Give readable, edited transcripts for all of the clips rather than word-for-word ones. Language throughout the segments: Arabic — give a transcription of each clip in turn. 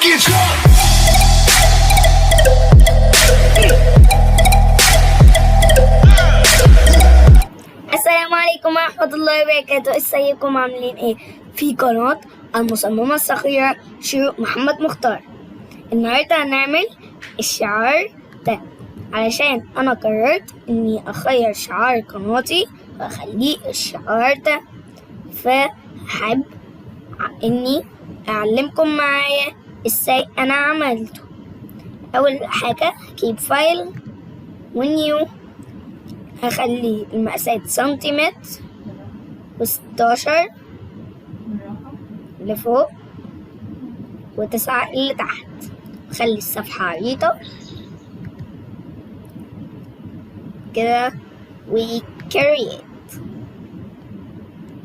get drunk. السلام عليكم ورحمة الله وبركاته. ازيكم عاملين ايه؟ في قناة المصممة الصغيرة شعار محمد مختار. النهاردة هنعمل الشعار ده علشان انا قررت اني اغير شعار قناتي واخليه الشعار ده، فحب اني اعلمكم معايا ازاي انا عملته. اول حاجة هجيب فايل ونيو، هخلي المقاسات سنتيمتر و16 لفوق و9 اللي تحت. خلي الصفحة عريضة كده وكريت.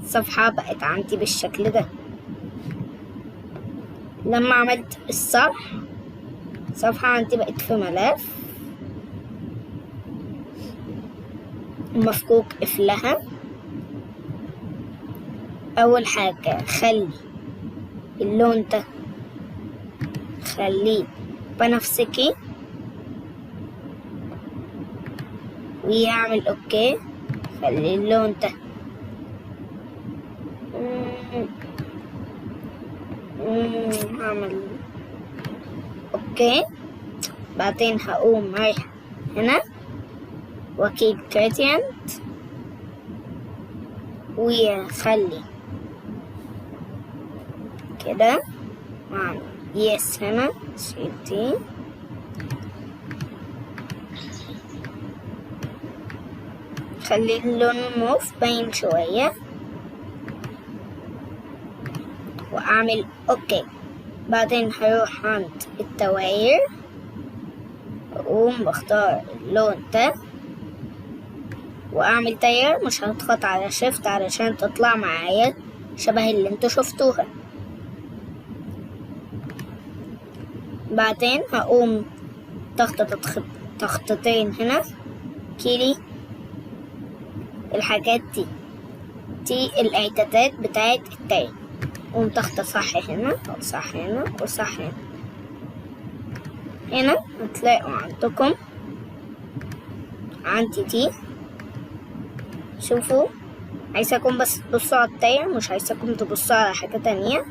الصفحة بقت عندي بالشكل ده. لما عملت الصفحة عندي بقت في ملف مفكوك قفلها. اول حاجة خلي اللون ده خليه بنفسجي ويعمل اوكي. خلي اللون ده هعمل اوكي. بعدين هقوم رايح هنا واجيب gradient وخلي كده واعمل يس هنا 3D. خلي اللون موف باين شوية واعمل اوكي. بعدين هروح عند الدواير واقوم بختار اللون ده واعمل دايرة. مش هضغط على شيفت علشان تطلع معايا شبه اللي انتوا شفتوها. بعدين هقوم تخطيطين هنا كيلي الحاجات دي الاعدادات بتاعت الدايرة. قوم تخطى صح هنا وصح هنا وصح هنا. هنا هتلاقوا عندكم عندي دي. شوفوا، عايزاكم بس تبصوا على الدايرة، مش عايزاكم تبصوا على حاجة تانية.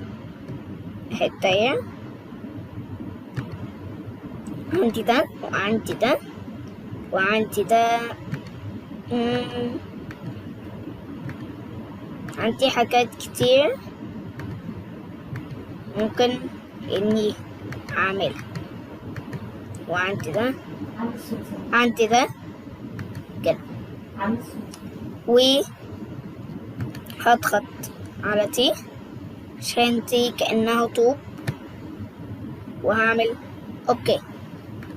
اهي الدايرة عندي ده وعندي ده وعندي ده. عندي حاجات كتير ممكن اني اعملها. وعندي ده عندي ده كده. وهضغط على تي عشان تي كأنها طوب وهعمل اوكي.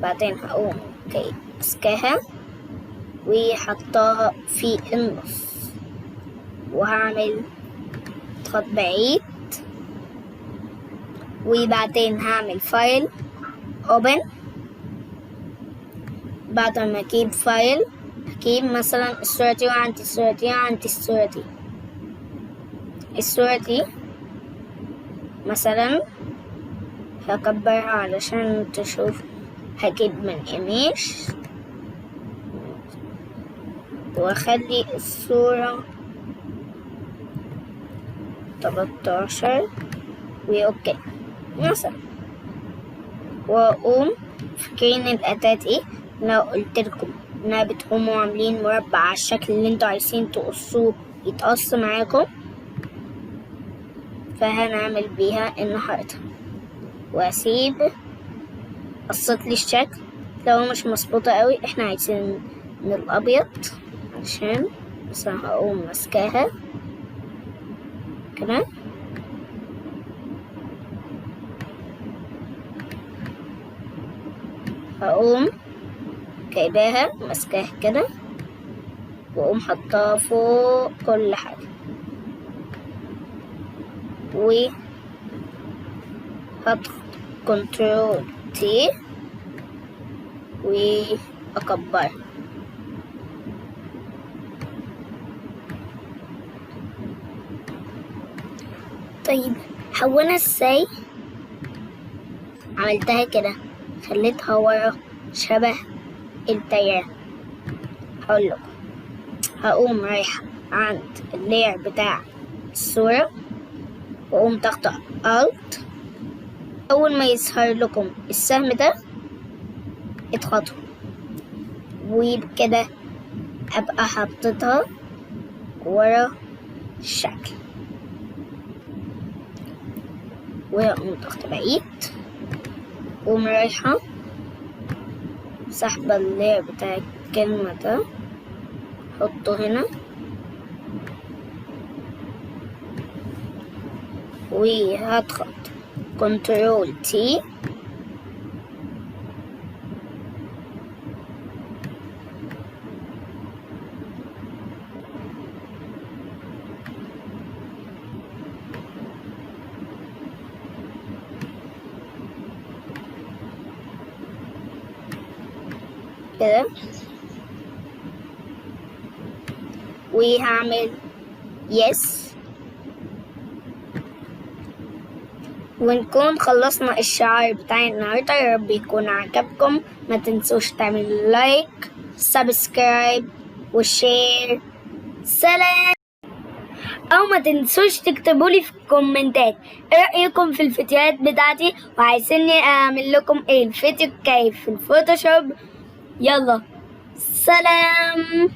بعدين هقوم اوكي مسكاها وحطاها في النص وهعمل اضغط بعيد. وبعدين هعمل فايل اوبن. بعد ما اجيب فايل اجيب مثلا الصورة دي وعندي الصورة دي وعندي الصورة دي مثلا هكبرها علشان تشوف. هجيب من ايميج واخلي الصورة 13 واوكي مثلا. واقوم فاكرين الاداة ايه لو قلتلكم انها بتقوموا عاملين مربع على الشكل اللي انتوا عايزين تقصوه يتقص معاكم، فهنعمل بيها النهاردة. واسيب قصت لي الشكل لو مش مظبوطة قوي. احنا عايزين من الابيض عشان بس هقوم ماسكاها كده. هقوم جايباها ماسكاها كده واقوم حطاها فوق كل حاجة وهضغط كنترول تي واكبرها. طيب حولها ازاي؟ عملتها كده، خليتها ورا شبه التيار. هقول لكم، هقوم رايحة عند اللاير بتاع الصورة وأقوم ضغطة Alt. أول ما يظهر لكم السهم ده اضغطوا، وبكده أبقى حطيتها ورا الشكل، وأقوم ضغطة بقيت، وأقوم رايحة سحبة اللاير بتاع الكلمة ده، حطه هنا وهضغط كنترول تي كده، وهعمل يس، ونكون خلصنا الشعار بتاع النهارده. يا رب يكون عجبكم. ما تنسوش تعملوا لايك، سبسكرايب، وشير. سلام. او ما تنسوش تكتبولي في الكومنتات ايه رأيكم في الفيديوهات بتاعتي، وعايزيني اعمل لكم ايه الفيديو الجاي في الفوتوشوب. يلا سلام.